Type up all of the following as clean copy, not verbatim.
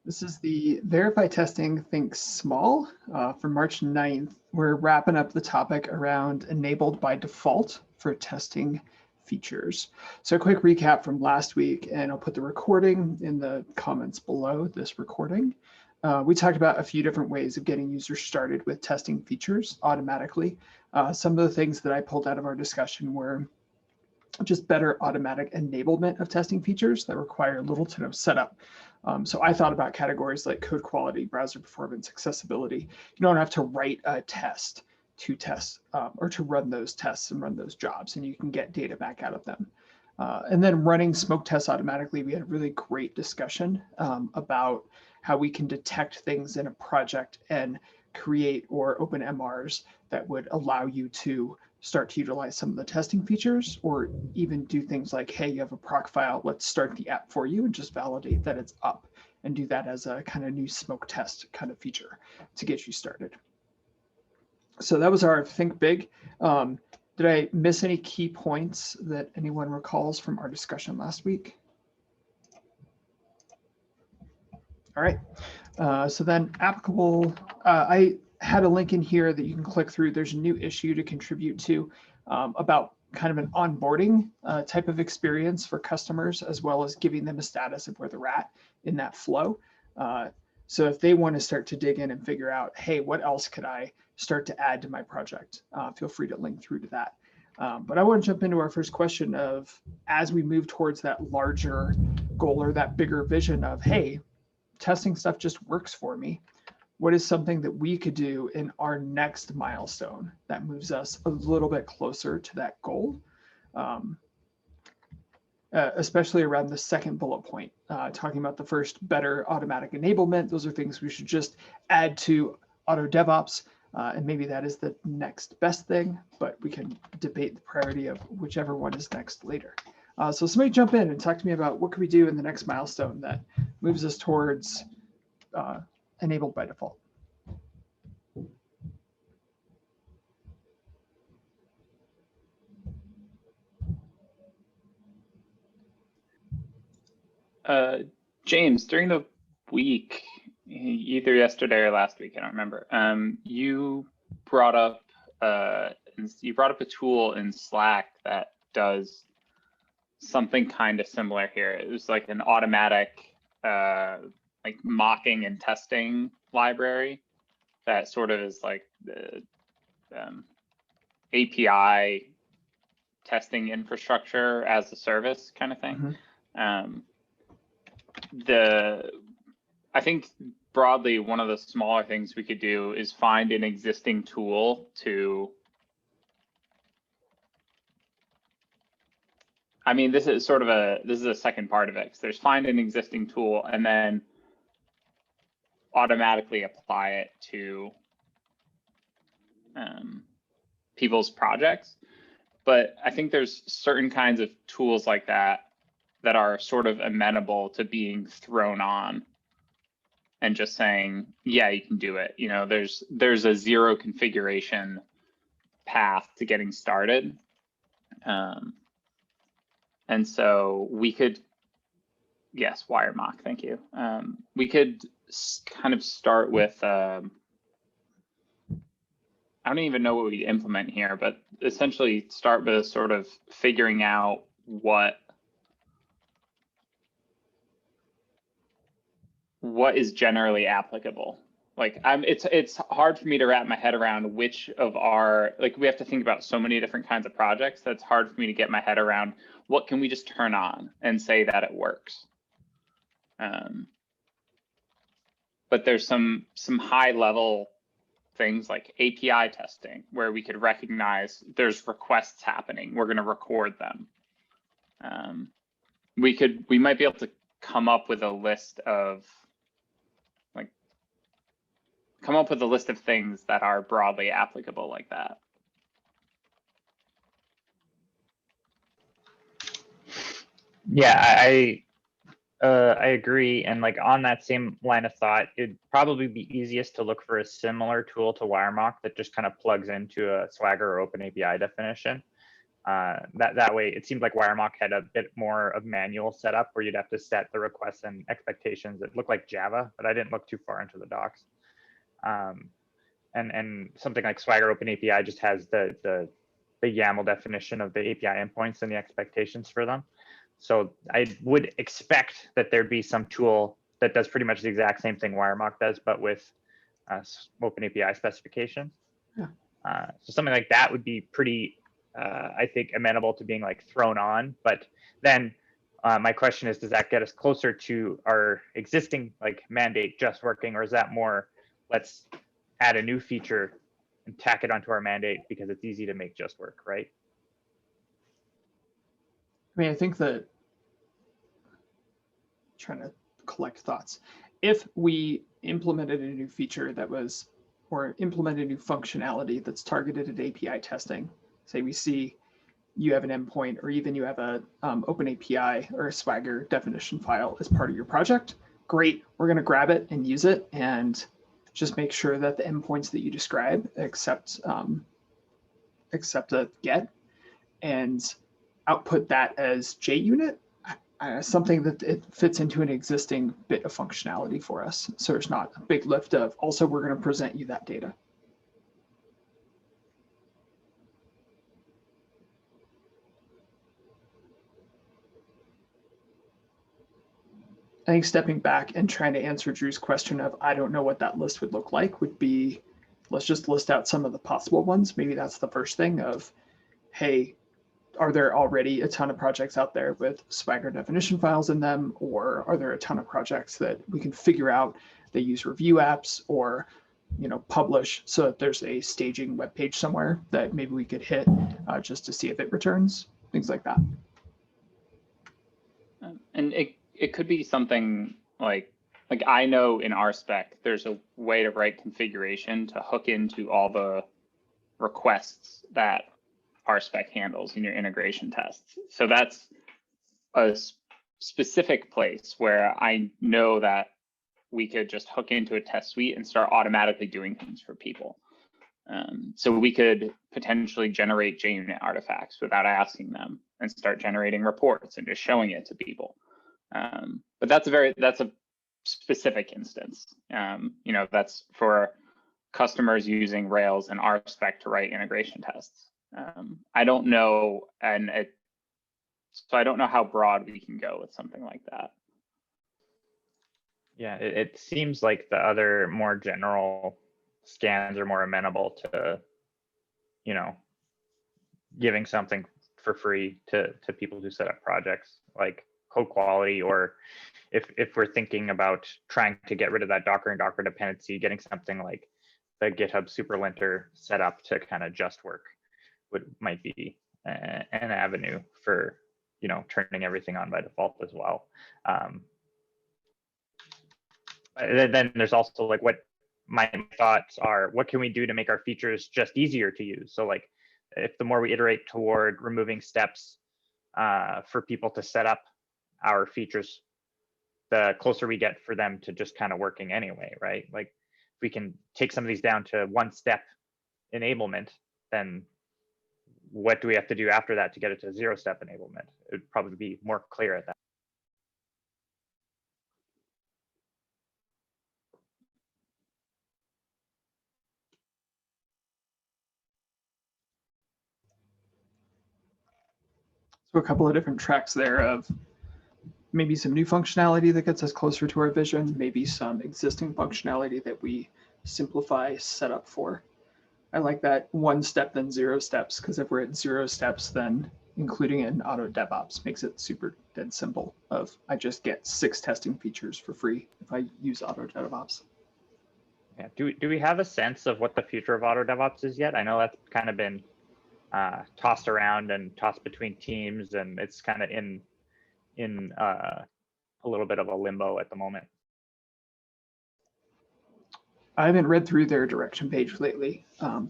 This is the Verify Testing Think Small for March 9th. We're wrapping up the topic around enabled by default for testing features. So a quick recap from last week, and I'll put the recording in the comments below this recording. We talked about a few different ways of getting users started with testing features automatically. Some of the things that I pulled out of our discussion were just better automatic enablement of testing features that require little to no setup. So I thought about categories like code quality, browser performance, accessibility. You don't have to write a test to test or to run those tests and run those jobs, and you can get data back out of them. And then running smoke tests automatically, we had a really great discussion about how we can detect things in a project and create or open MRs that would allow you to start to utilize some of the testing features, or even do things like, hey, you have a proc file, let's start the app for you and just validate that it's up, and do that as a kind of new smoke test kind of feature to get you started. So that was our Think Big. Did I miss any key points that anyone recalls from our discussion last week? All right, so then applicable, I had a link in here that you can click through. There's a new issue to contribute to about kind of an onboarding type of experience for customers, as well as giving them a status of where they're at in that flow. So if they want to start to dig in and figure out, hey, what else could I start to add to my project? Feel free to link through to that. But I want to jump into our first question of, as we move towards that larger goal or that bigger vision of, hey, testing stuff just works for me, what is something that we could do in our next milestone that moves us a little bit closer to that goal, especially around the second bullet point, talking about the first, better automatic enablement. Those are things we should just add to auto DevOps, and maybe that is the next best thing, but we can debate the priority of whichever one is next later. So somebody jump in and talk to me about what can we do in the next milestone that moves us towards enabled by default. James, during the week, either yesterday or last week, I don't remember, you brought up a tool in Slack that does something kind of similar here. It was like an automatic like mocking and testing library that sort of is like the API testing infrastructure as a service kind of thing. Mm-hmm. I think broadly, one of the smaller things we could do is find an existing tool to, I mean, this is a second part of it. There's find an existing tool and then automatically apply it to people's projects. But I think there's certain kinds of tools like that that are sort of amenable to being thrown on and just saying, yeah, you can do it. You know, there's a zero configuration path to getting started. And so we could, yes, Wiremock, thank you. We could kind of start with, I don't even know what we implement here, but essentially start with sort of figuring out what is generally applicable. Like it's hard for me to wrap my head around which of our, like we have to think about so many different kinds of projects. That's hard for me to get my head around what can we just turn on and say that it works. But there's some high level things like API testing where we could recognize there's requests happening. We're going to record them. We might be able to come up with a list of things that are broadly applicable like that. Yeah, I agree. And like on that same line of thought, it'd probably be easiest to look for a similar tool to Wiremock that just kind of plugs into a Swagger or OpenAPI definition. That way, it seemed like Wiremock had a bit more of manual setup where you'd have to set the requests and expectations. It looked like Java, but I didn't look too far into the docs. And something like Swagger Open API just has the YAML definition of the API endpoints and the expectations for them. So I would expect that there'd be some tool that does pretty much the exact same thing Wiremock does, but with Open API specifications. Yeah. So something like that would be pretty, I think, amenable to being like thrown on. But then my question is, does that get us closer to our existing like mandate just working, or is that more, let's add a new feature and tack it onto our mandate because it's easy to make just work, right? I mean, I think that, trying to collect thoughts. If we implemented a new feature that was, or implemented a new functionality that's targeted at API testing, say we see you have an endpoint, or even you have a Open API or a Swagger definition file as part of your project, great, we're going to grab it and use it and just make sure that the endpoints that you describe accept a GET and output that as JUnit, something that it fits into an existing bit of functionality for us. So there's not a big lift of, also, we're going to present you that data. I think stepping back and trying to answer Drew's question of, I don't know what that list would look like, would be, let's just list out some of the possible ones. Maybe that's the first thing of, hey, are there already a ton of projects out there with Swagger definition files in them? Or are there a ton of projects that we can figure out they use review apps or, publish so that there's a staging web page somewhere that maybe we could hit just to see if it returns, things like that. And it could be something like I know in our spec, there's a way to write configuration to hook into all the requests that our spec handles in your integration tests. So that's a specific place where I know that we could just hook into a test suite and start automatically doing things for people. So we could potentially generate JUnit artifacts without asking them and start generating reports and just showing it to people. But that's a specific instance. That's for customers using Rails and our spec to write integration tests. I don't know, so I don't know how broad we can go with something like that. Yeah, it seems like the other more general scans are more amenable to, giving something for free to people who set up projects like code quality, or if we're thinking about trying to get rid of that Docker and Docker dependency, getting something like the GitHub superlinter set up to kind of just work might be an avenue for, turning everything on by default as well. Then there's also like what my thoughts are, what can we do to make our features just easier to use? So like if the more we iterate toward removing steps for people to set up our features, the closer we get for them to just kind of working anyway, right? Like if we can take some of these down to one step enablement, then what do we have to do after that to get it to 0-step enablement? It would probably be more clear at that. So a couple of different tracks there of maybe some new functionality that gets us closer to our vision, maybe some existing functionality that we simplify setup for. I like that 1 step, then 0 steps, because if we're at 0 steps, then including it in auto DevOps makes it super dead simple of I just get 6 testing features for free if I use auto DevOps. Yeah. Do we have a sense of what the future of auto DevOps is yet? I know that's kind of been tossed around and tossed between teams, and it's kind of in a little bit of a limbo at the moment. I haven't read through their direction page lately,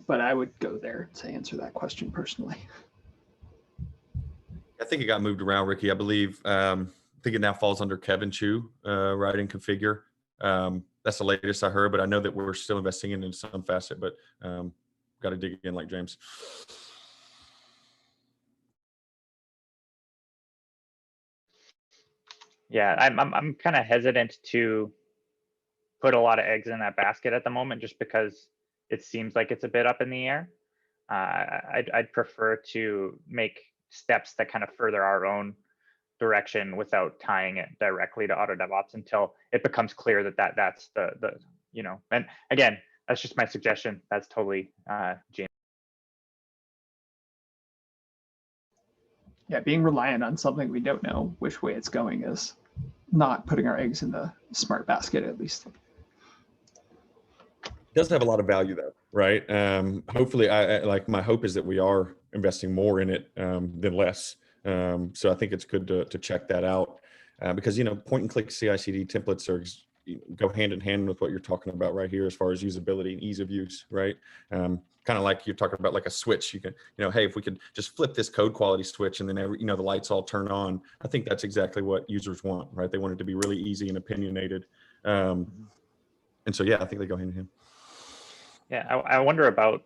but I would go there to answer that question personally. I think it got moved around, Ricky. I believe I think it now falls under Kevin Chu, writing configure. That's the latest I heard, but I know that we're still investing in some facet, but got to dig in like James. Yeah, I'm kind of hesitant to put a lot of eggs in that basket at the moment, just because it seems like it's a bit up in the air. I'd prefer to make steps that kind of further our own direction without tying it directly to auto DevOps until it becomes clear that that's the and again, that's just my suggestion. That's totally James. Yeah, being reliant on something we don't know which way it's going is not putting our eggs in the smart basket, at least. It does have a lot of value though, right? Hopefully, I like my hope is that we are investing more in it than less. So I think it's good to check that out because point and click CI/CD templates go hand in hand with what you're talking about right here as far as usability and ease of use, right? Kind of like you're talking about like a switch. You can, hey, if we could just flip this code quality switch and then the lights all turn on. I think that's exactly what users want, right? They want it to be really easy and opinionated. And so, yeah, I think they go hand in hand. Yeah, I wonder about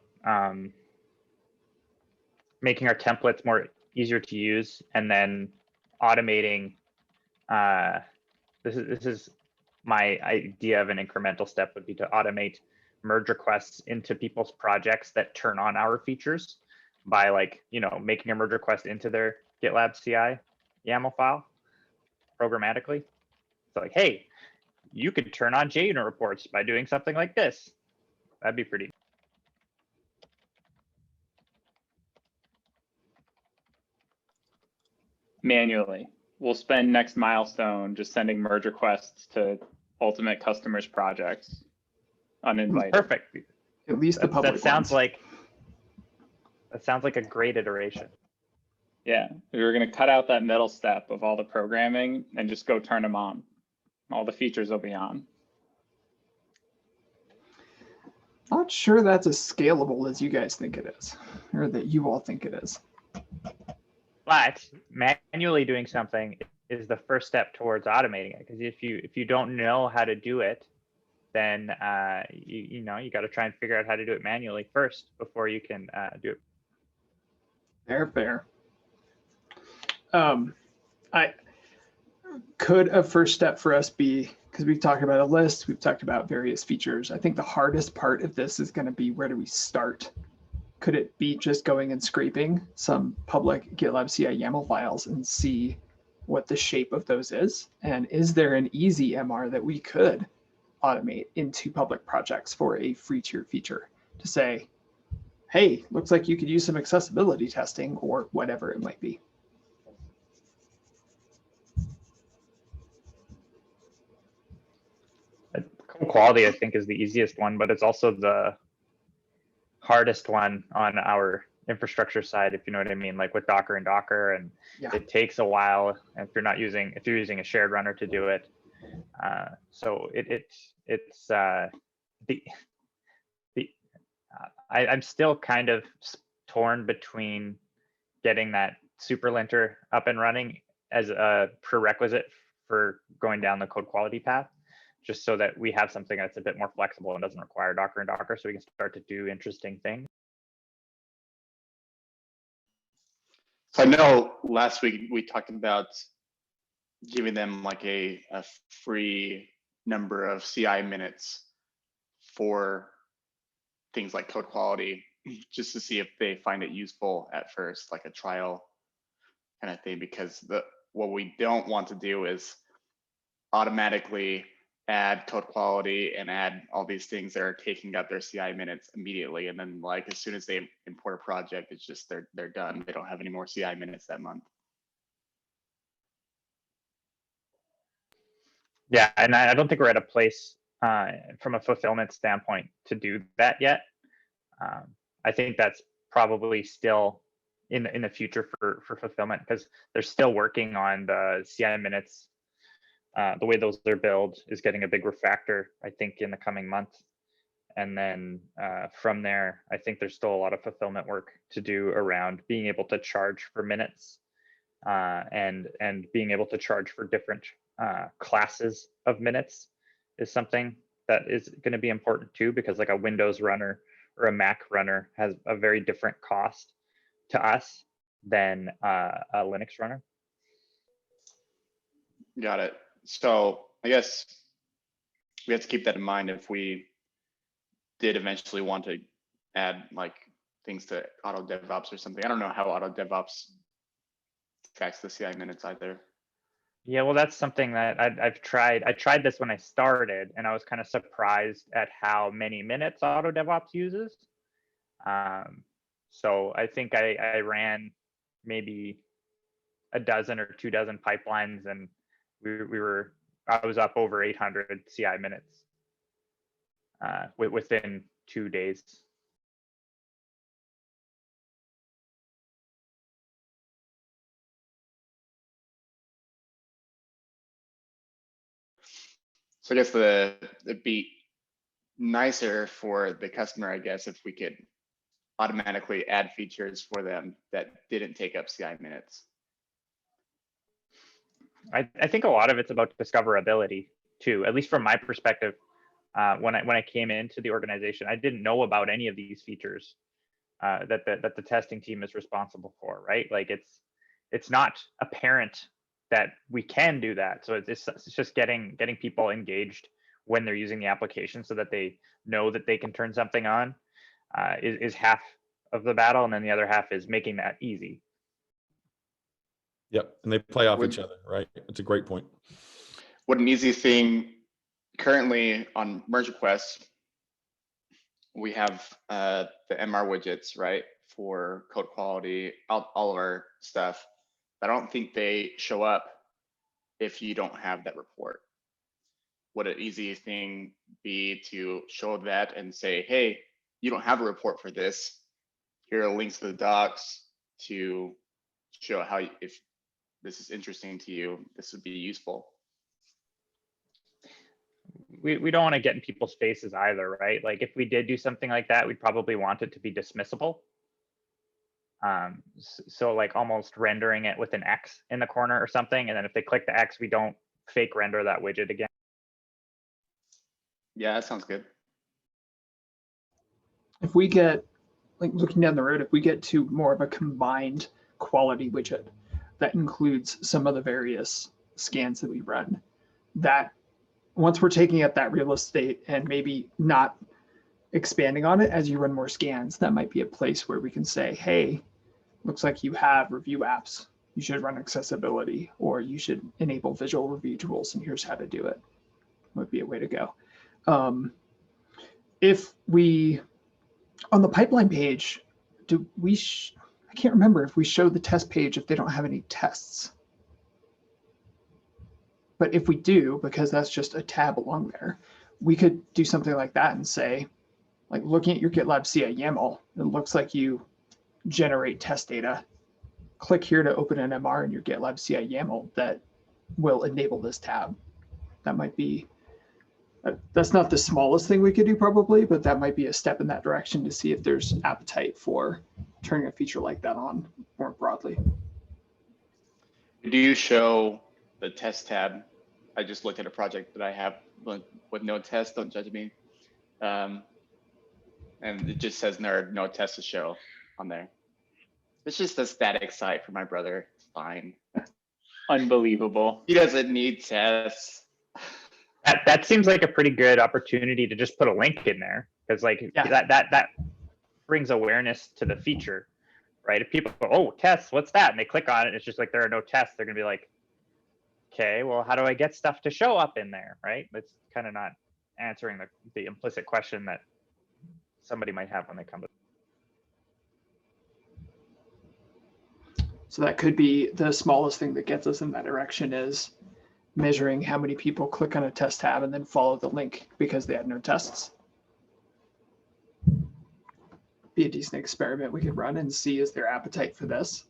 making our templates more easier to use and then automating. This is my idea of an incremental step would be to automate merge requests into people's projects that turn on our features by making a merge request into their GitLab CI YAML file programmatically. So like, hey, you could turn on JUnit reports by doing something like this. That'd be pretty. Manually. We'll spend next milestone just sending merge requests to ultimate customers' projects uninvited. Perfect. At least the public that sounds ones. like a great iteration. Yeah, we were going to cut out that middle step of all the programming and just go turn them on. All the features will be on. Not sure that's as scalable as you guys think it is, or that you all think it is. But manually doing something is the first step towards automating it. Because if you don't know how to do it, then you got to try and figure out how to do it manually first before you can do it. Fair. Could a first step for us be, because we've talked about a list, we've talked about various features. I think the hardest part of this is going to be, where do we start? Could it be just going and scraping some public GitLab CI YAML files and see what the shape of those is? And is there an easy MR that we could automate into public projects for a free tier feature to say, hey, looks like you could use some accessibility testing or whatever it might be? Code quality, I think, is the easiest one, but it's also the hardest one on our infrastructure side, if you know what I mean, like with Docker and Yeah. It takes a while if you're using a shared runner to do it. So I'm still kind of torn between getting that super linter up and running as a prerequisite for going down the code quality path, just so that we have something that's a bit more flexible and doesn't require Docker so we can start to do interesting things. So I know last week we talked about giving them like a free number of CI minutes for things like code quality, just to see if they find it useful at first, like a trial kind of thing, because what we don't want to do is automatically add code quality and add all these things that are taking up their CI minutes immediately, and then like as soon as they import a project, it's just they're done. They don't have any more CI minutes that month. Yeah, and I don't think we're at a place from a fulfillment standpoint to do that yet. I think that's probably still in the future for fulfillment, because they're still working on the CI minutes. The way those are billed is getting a big refactor, I think, in the coming month. And then from there, I think there's still a lot of fulfillment work to do around being able to charge for minutes and being able to charge for different classes of minutes is something that is going to be important too, because like a Windows runner or a Mac runner has a very different cost to us than a Linux runner. Got it. So I guess we have to keep that in mind if we did eventually want to add like things to auto DevOps or something. I don't know how auto DevOps tracks the CI minutes either. Yeah, well, that's something that I've tried. I tried this when I started, and I was kind of surprised at how many minutes auto DevOps uses. So I think I ran maybe a dozen or 2 dozen pipelines, and I was up over 800 CI minutes within 2 days. So I guess it'd be nicer for the customer, I guess, if we could automatically add features for them that didn't take up CI minutes. I think a lot of it's about discoverability too, at least from my perspective. When I came into the organization, I didn't know about any of these features that the testing team is responsible for, right? Like it's not apparent that we can do that. So it's just getting people engaged when they're using the application so that they know that they can turn something on is half of the battle, and then the other half is making that easy. Yep, and they play off each other, right? It's a great point. What an easy thing currently on merge requests, we have the MR widgets, right, for code quality, all of our stuff. I don't think they show up if you don't have that report. Would an easy thing be to show that and say, hey, you don't have a report for this. Here are links to the docs to show how, if this is interesting to you, this would be useful. We don't want to get in people's faces either, right? Like if we did do something like that, we'd probably want it to be dismissible. So like almost rendering it with an X in the corner or something. And then if they click the X, we don't fake render that widget again. Yeah, that sounds good. If we get, like looking down the road, if we get to more of a combined quality widget that includes some of the various scans that we run, that once we're taking up that real estate and maybe not expanding on it as you run more scans, that might be a place where we can say, hey, looks like you have review apps. You should run accessibility, or you should enable visual review tools, and here's how to do it. Would be a way to go. If we, on the pipeline page, do we, I can't remember if we show the test page if they don't have any tests. But if we do, because that's just a tab along there, we could do something like that and say, like looking at your GitLab CI YAML, it looks like you generate test data. Click here to open an MR in your GitLab CI YAML that will enable this tab. That might be, that's not the smallest thing we could do probably, but that might be a step in that direction to see if there's appetite for turning a feature like that on more broadly. Do you show the test tab? I just looked at a project that I have with no test, don't judge me. And it just says no test to show on there. It's just a static site for my brother. It's fine. Unbelievable. He doesn't need tests. That seems like a pretty good opportunity to just put a link in there, because like that brings awareness to the feature, right? If people go, oh, tests, what's that? And they click on it, it's just like there are no tests. They're gonna be like, okay, well, how do I get stuff to show up in there, right? That's kind of not answering the implicit question that somebody might have when they come to. So that could be the smallest thing that gets us in that direction, is measuring how many people click on a test tab and then follow the link because they had no tests. Be a decent experiment we could run and see is there appetite for this,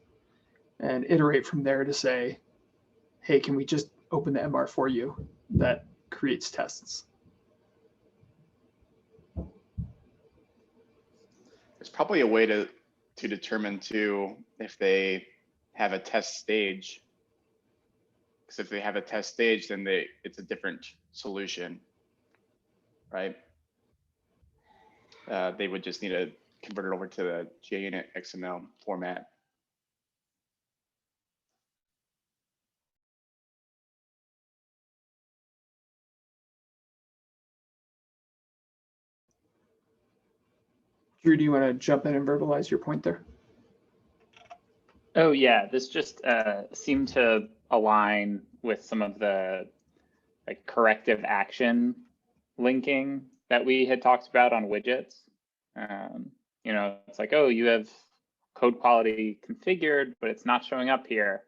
and iterate from there to say, hey, can we just open the MR for you that creates tests? There's probably a way to determine too if they have a test stage. Because if they have a test stage, then it's a different solution, right? They would just need to convert it over to the JUnit XML format. Drew, do you want to jump in and verbalize your point there? Oh yeah, this just seemed to align with some of the like corrective action linking that we had talked about on widgets. You know, it's like, oh, you have code quality configured, but it's not showing up here.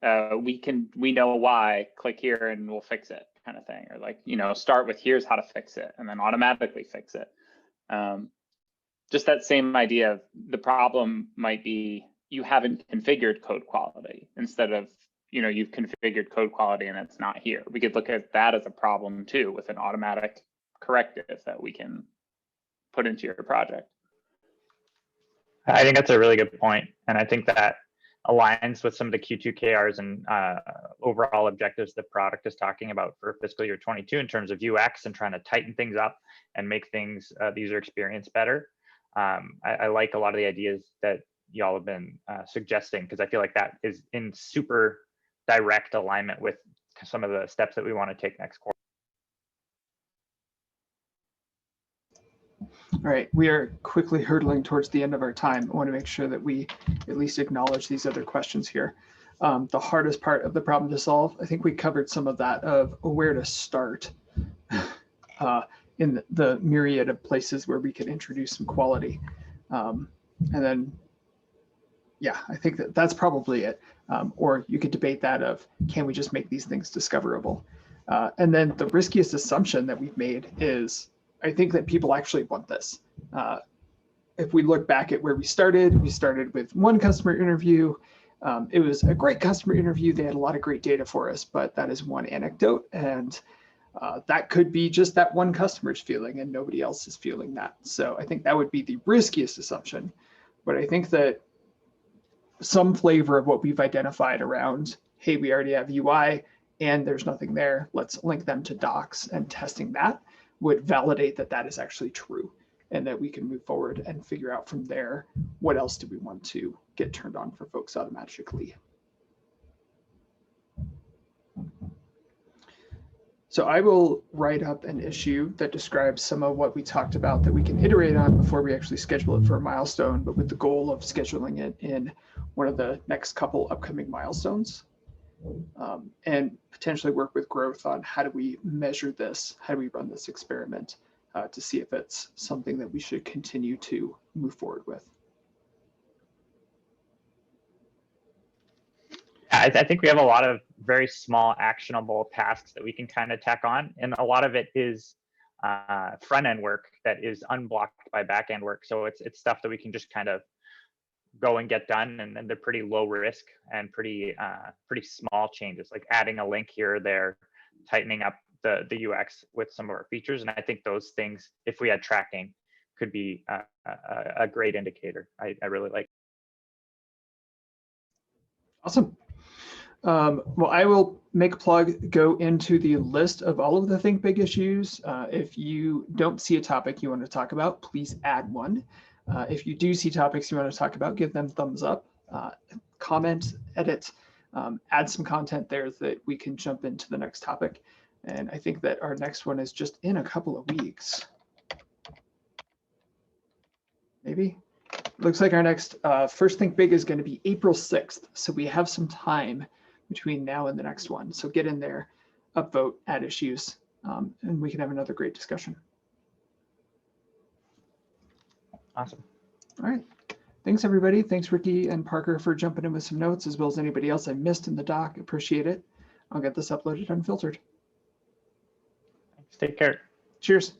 We know why, click here and we'll fix it, kind of thing. Or like, you know, start with here's how to fix it and then automatically fix it. Just that same idea of the problem might be you haven't configured code quality instead of, you know, you've configured code quality and it's not here. We could look at that as a problem too with an automatic corrective that we can put into your project. I think that's a really good point. And I think that aligns with some of the Q2KRs and overall objectives the product is talking about for fiscal year 22 in terms of UX and trying to tighten things up and make things, the user experience better. I like a lot of the ideas that y'all have been suggesting, because I feel like that is in super direct alignment with some of the steps that we want to take next quarter. All right, we are quickly hurtling towards the end of our time. I want to make sure that we at least acknowledge these other questions here. The hardest part of the problem to solve, I think we covered some of that of where to start in the myriad of places where we can introduce some quality. And then, yeah, I think that that's probably it. Or you could debate that of, can we just make these things discoverable? And then the riskiest assumption that we've made is, I think that people actually want this. If we look back at where we started with one customer interview. It was a great customer interview. They had a lot of great data for us, but that is one anecdote. And that could be just that one customer's feeling and nobody else is feeling that. So I think that would be the riskiest assumption. But I think that some flavor of what we've identified around, hey, we already have UI and there's nothing there, let's link them to docs and testing that would validate that that is actually true and that we can move forward and figure out from there, what else do we want to get turned on for folks automatically. So I will write up an issue that describes some of what we talked about that we can iterate on before we actually schedule it for a milestone, but with the goal of scheduling it in one of the next couple upcoming milestones. And potentially work with growth on how do we measure this, how do we run this experiment to see if it's something that we should continue to move forward with. I think we have a lot of very small actionable tasks that we can kind of tack on. And a lot of it is front end work that is unblocked by back end work. So it's stuff that we can just kind of go and get done, and they're pretty low risk and pretty small changes, like adding a link here or there, tightening up the UX with some of our features. And I think those things, if we had tracking, could be a great indicator. I really like. Awesome. Well, I will make a plug, go into the list of all of the Think Big issues. If you don't see a topic you want to talk about, please add one. If you do see topics you want to talk about, give them thumbs up, comment, edit, add some content there that we can jump into the next topic. And I think that our next one is just in a couple of weeks. Maybe. Looks like our next first Think Big is going to be April 6th. So we have some time between now and the next one. So get in there, upvote, add issues, and we can have another great discussion. Awesome. All right. Thanks, everybody. Thanks, Ricky and Parker, for jumping in with some notes, as well as anybody else I missed in the doc. Appreciate it. I'll get this uploaded unfiltered. Thanks. Take care. Cheers.